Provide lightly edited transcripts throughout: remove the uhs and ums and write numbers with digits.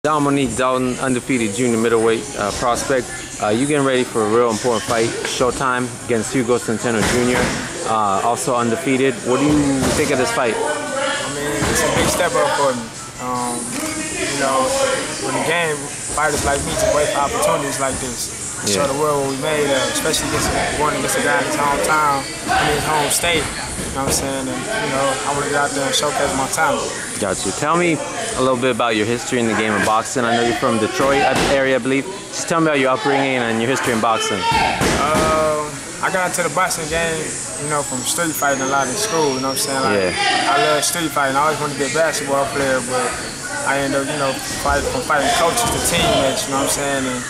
Domonique Dolton, undefeated junior middleweight prospect. You getting ready for a real important fight, Showtime, against Hugo Centeno Jr., also undefeated. What do you think of this fight? I mean, it's a big step up for me. You know, in the game, fighters like me just wait for opportunities like this. Show the world what we made of, especially going against a guy in his hometown, in his home state. You know what I'm saying? And, you know, I want to get out there and showcase my talent. Got you. Tell me a little bit about your history in the game of boxing. I know you're from Detroit area, I believe. Just tell me about your upbringing and your history in boxing. I got into the boxing game, you know, from street fighting a lot in school, you know what I'm saying? Like, I love street fighting. I always wanted to be a basketball player, but I ended up, you know, fighting coaches to teammates, you know what I'm saying? And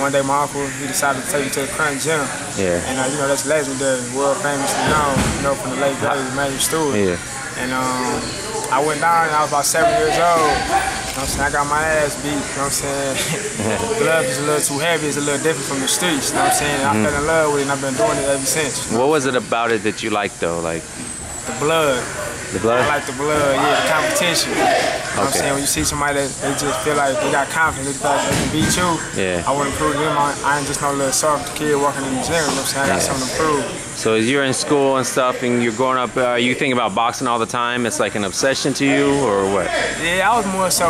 one day my uncle, he decided to take me to the Kronk Gym. Yeah. And, you know, that's legendary, world famously known, you know, from the late days, Major Stewart. Yeah. And I went down and I was about 7 years old. You know what I'm saying? I got my ass beat, you know what I'm saying? The glove is a little too heavy, it's a little different from the streets, you know what I'm saying? I fell in love with it and I've been doing it ever since. What was it about it that you liked though? Like the blood. The blood? I like the blood, yeah, the competition. You know what I'm saying? When you see somebody that they just feel like they got confidence, they can beat you. Yeah. I want to prove to them I ain't just no little soft kid walking in the gym, you know what I'm saying? I got something to prove. So as you're in school and stuff and you're growing up, are you thinking about boxing all the time? It's like an obsession to you or what? Yeah, I was more so,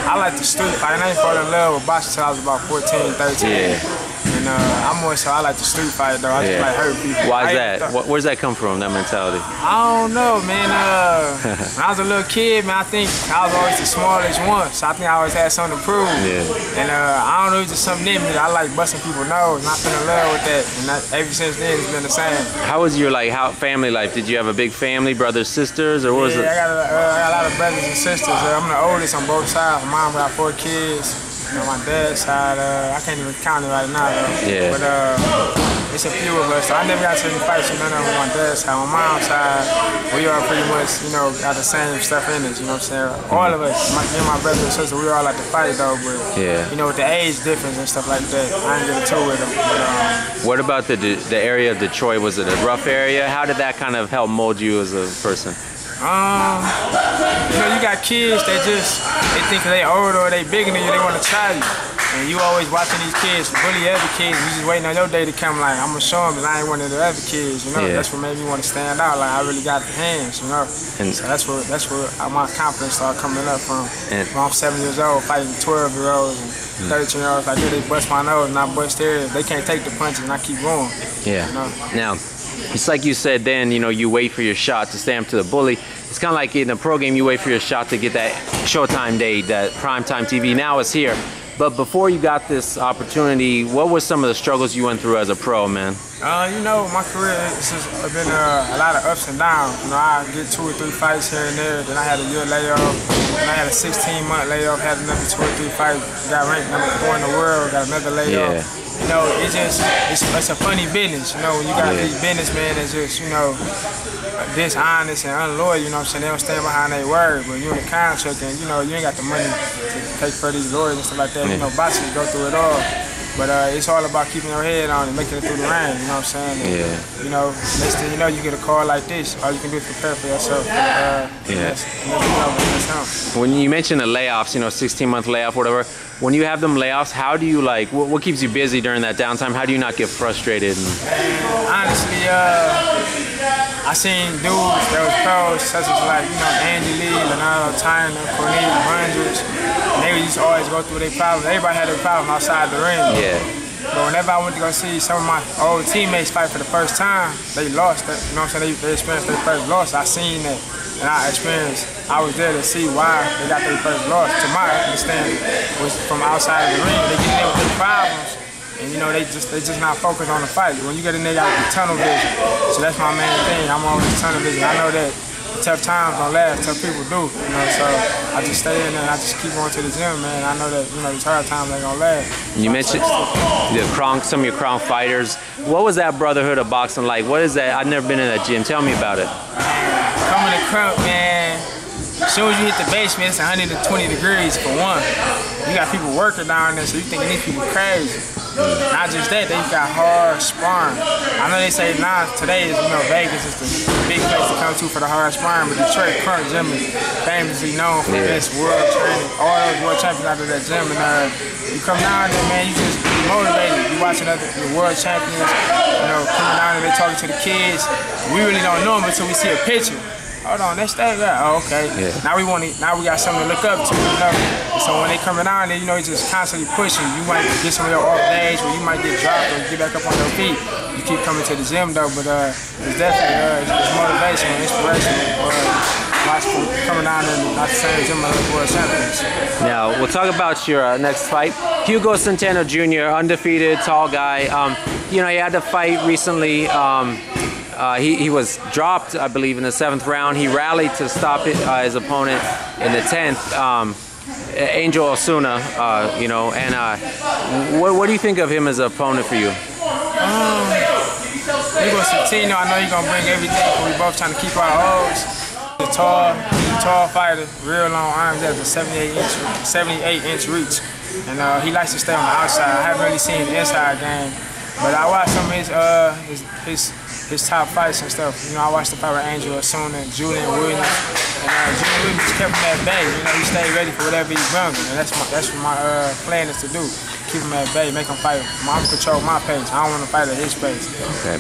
I like the street fight. I didn't fall in love with boxing until I was about 14, 13. Yeah. And I'm more so, I like the street fight though. I just like hurt people. Why is that? Where's that come from, that mentality? I don't know, man. When I was a little kid, man, I think I was always the smallest one. So I think I always had something to prove. Yeah. And I don't know, it's just something in me that I like busting people's nose. And I fell in love with that. And ever since then, it's been the same. How was your family life? Did you have a big family, brothers, sisters, or what was it? I got a lot of brothers and sisters. I'm the oldest on both sides. My mom got 4 kids. You know, my dad's side, I can't even count it right now though. Yeah. But it's a few of us. So I never got to any fights with none of them on my dad's side. On my mom's side, we all pretty much, you know, got the same stuff in us, you know what I'm saying? All of us, me and my brother and sister, we all like to fight though, but you know, with the age difference and stuff like that, I ain't get into with them. But, what about the area of Detroit? Was it a rough area? How did that kind of help mold you as a person? You know, you got kids that they think they older or they bigger than you, they want to try you. And you always watching these kids bully other kids, you just waiting on your day to come like, I'm going to show them that I ain't one of the other kids, you know. That's what made me want to stand out, like I really got the hands, you know. And so that's where my confidence started coming up from. When I'm 7 years old, fighting 12-year-olds and 13-year-olds, like they bust my nose and I bust theirs. They can't take the punches and I keep going. Yeah. You know? Now, it's like you said then, you know, you wait for your shot to stand up to the bully. It's kind of like in the pro game, you wait for your shot to get that Showtime day, that primetime TV. Now it's here. But before you got this opportunity, what were some of the struggles you went through as a pro, man? You know, my career has been a lot of ups and downs. You know, I get 2 or 3 fights here and there. Then I had a year layoff. Then I had a 16-month layoff, had another 2 or 3 fights. Got ranked number 4 in the world, got another layoff. You know, it's a funny business. You know, when you got these businessmen that's just, you know, dishonest and unloyal, you know what I'm saying? They don't stand behind their word, but you in a contract and, you know, you ain't got the money to pay for these lawyers and stuff like that. You know, boxers go through it all. But it's all about keeping your head on and making it through the ring, you know what I'm saying? And, you know, next thing you know, you get a call like this, all you can do is prepare for yourself. When you mention the layoffs, you know, 16-month layoff, whatever, when you have them layoffs, how do you like, what keeps you busy during that downtime? How do you not get frustrated? Honestly, I seen dudes that was pros, such as like, you know, Andy Lee, Leonardo Tyner, Cornelius Rangers, and they used to always go through their problems. Everybody had their problems outside the ring. But whenever I went to go see some of my old teammates fight for the first time, they lost. You know what I'm saying? They experienced their first loss. I seen that, and I was there to see why they got their first loss. To my understanding, was from outside of the ring. They get in with their problems. And you know, they just not focused on the fight. When you get in there, you got the tunnel vision. So that's my main thing. I'm always tunnel vision. I know that tough times don't last, tough people do. You know, so I just stay in there and I just keep going to the gym, man. I know that, you know, these hard times ain't gonna last. You mentioned some of your Kronk fighters. What was that brotherhood of boxing like? What is that? I've never been in that gym. Tell me about it. Coming to Kronk, man. As soon as you hit the basement, it's 120 degrees for one. You got people working down there, so you thinking these people crazy. Not just that, they got hard sparring. I know they say now today is, you know, Vegas is the big place to come to for the hard sparring, but Detroit Kronk Gym is famously known for this world training. All those world champions out of that gym, and you come down there, man, you just motivated. You watching the world champions, you know, coming down there, they talking to the kids. We really don't know them until we see a picture. Hold on, that's that guy. Oh, okay. Yeah. Now we got something to look up to, you know. And so when they coming down there, you know, you just constantly pushing. You might get some of your off days where you might get dropped or get back up on your feet. You keep coming to the gym though, but it's definitely it's motivational, inspirational. Watch people coming down there, not the same gym as the world champions. Now we'll talk about your next fight. Hugo Centeno Jr, undefeated, tall guy. You know, he had to fight recently. He was dropped, I believe, in the 7th round. He rallied to stop his opponent in the 10th, Angel Osuna, you know. And what do you think of him as an opponent for you? Hugo Centeno, I know he's gonna bring everything. We both trying to keep our O's. He's a tall fighter, real long arms. He has a 78-inch reach, and he likes to stay on the outside. I haven't really seen the inside game, but I watched some of his top fights and stuff. You know, I watched the fight with Angel Osuna and Julian Williams. And Julian Williams just kept him at bay. You know, he stayed ready for whatever he's bringing. And that's what my plan is to do. Keep him at bay, make him fight. I'm control my pace. I don't want to fight at his pace. Okay.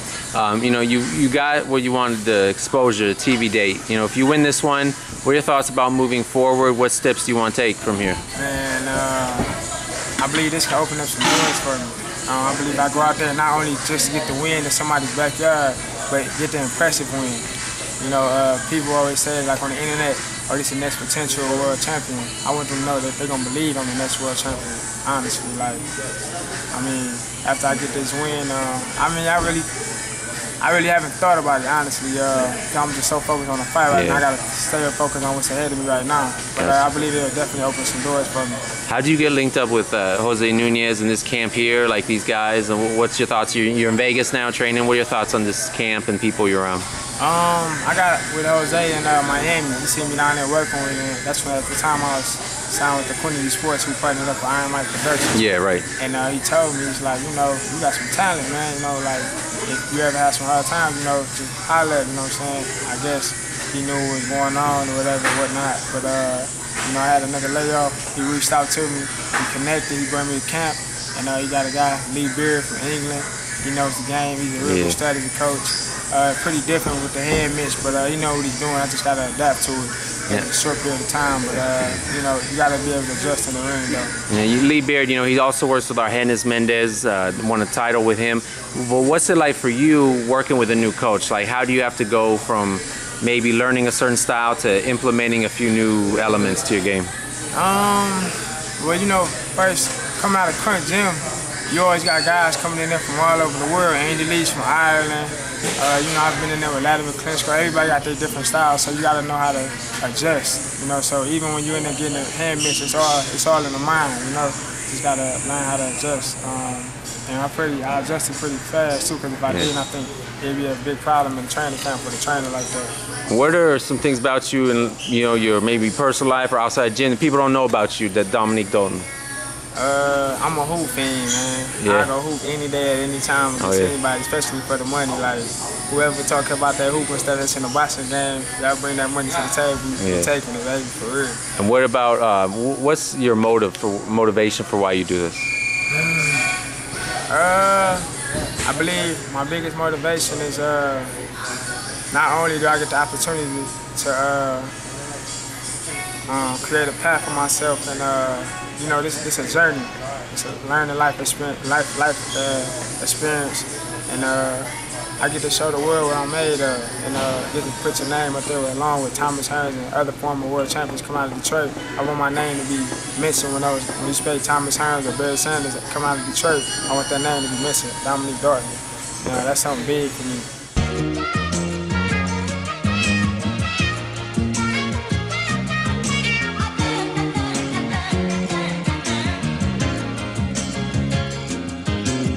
You know, you got what you wanted, the exposure, the TV date. You know, if you win this one, what are your thoughts about moving forward? What steps do you want to take from here? And I believe this can open up some doors for me. I believe I go out there not only just to get the win in somebody's backyard, but get the impressive win. You know, people always say, like on the internet, oh, this is the next potential world champion. I want them to know that they're going to believe I'm the next world champion, honestly. Like, I mean, after I get this win, I mean, I really haven't thought about it, honestly. I'm just so focused on the fight right now. I got to stay focused on what's ahead of me right now. But I believe it'll definitely open some doors for me. How do you get linked up with Jose Nunez in this camp here, like these guys? And what's your thoughts? You're in Vegas now training. What are your thoughts on this camp and people you're around? I got with Jose in Miami. He seen me down there working with him. That's when, at the time, I was signed with the Quinity Sports, who partnered up with Iron Mike Productions. Yeah, right. And he told me, he's like, you know, you got some talent, man. You know, like, if you ever have some hard times, you know, just holler, you know what I'm saying? I guess he knew what was going on or whatever, whatnot. But, you know, I had another layoff. He reached out to me. We connected. He brought me to camp. And he got a guy, Lee Beard from England. He knows the game. He's a real good strategy coach. Pretty different with the head mitch, but he know what he's doing. I just got to adapt to it in a short period of time. But, you know, you got to be able to adjust in the ring, though. Yeah, Lee Beard, you know, he also works with Argenis Mendez, won a title with him. Well, what's it like for you working with a new coach? Like, how do you have to go from maybe learning a certain style to implementing a few new elements to your game? Well, you know, first, coming out of Kronk Gym, you always got guys coming in there from all over the world. Andy Lee's from Ireland. You know, I've been in there with Latimer Klitschko. Everybody got their different styles, so you got to know how to adjust. You know, so even when you're in there getting a hand mitch, it's all in the mind. You know, just got to learn how to adjust. And I adjusted pretty fast too, because if I didn't, I think it'd be a big problem in training camp with a trainer like that. What are some things about you and, you know, your maybe personal life or outside gym that people don't know about you that Domonique Dolton? I'm a hoop fiend, man. I go hoop any day at any time against anybody, especially for the money. Like, whoever talk about that hoop and stuff that's in the boxing game, y'all bring that money to the table, you're taking it, baby, for real. And what about, what's your motivation for why you do this? I believe my biggest motivation is not only do I get the opportunity to create a path for myself, and you know, this is a journey. It's a learning life experience, and I get to show the world what I'm made of, and get to put your name up there along with Thomas Hearns and other former world champions come out of Detroit. I want my name to be mentioned when you say Thomas Hearns or Barry Sanders come out of Detroit. I want that name to be mentioned, Domonique Dolton. You know, that's something big for me.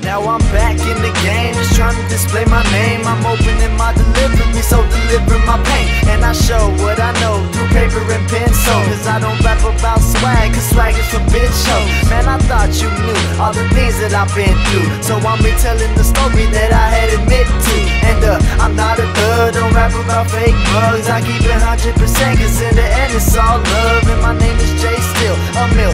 Now now I'm back in the game, just trying to display my name. I'm opening my delivery, so delivering my pain. And I show what I know through paper and pencil, cause I don't rap about swag, cause swag is for bitch show. Man, I thought you knew all the things that I've been through, so I'm retelling the story that I had admitted to. And I'm not a thug, don't rap about fake bugs, I keep it 100%, cause in the end it's all love. And my name is Jay Still, a mill.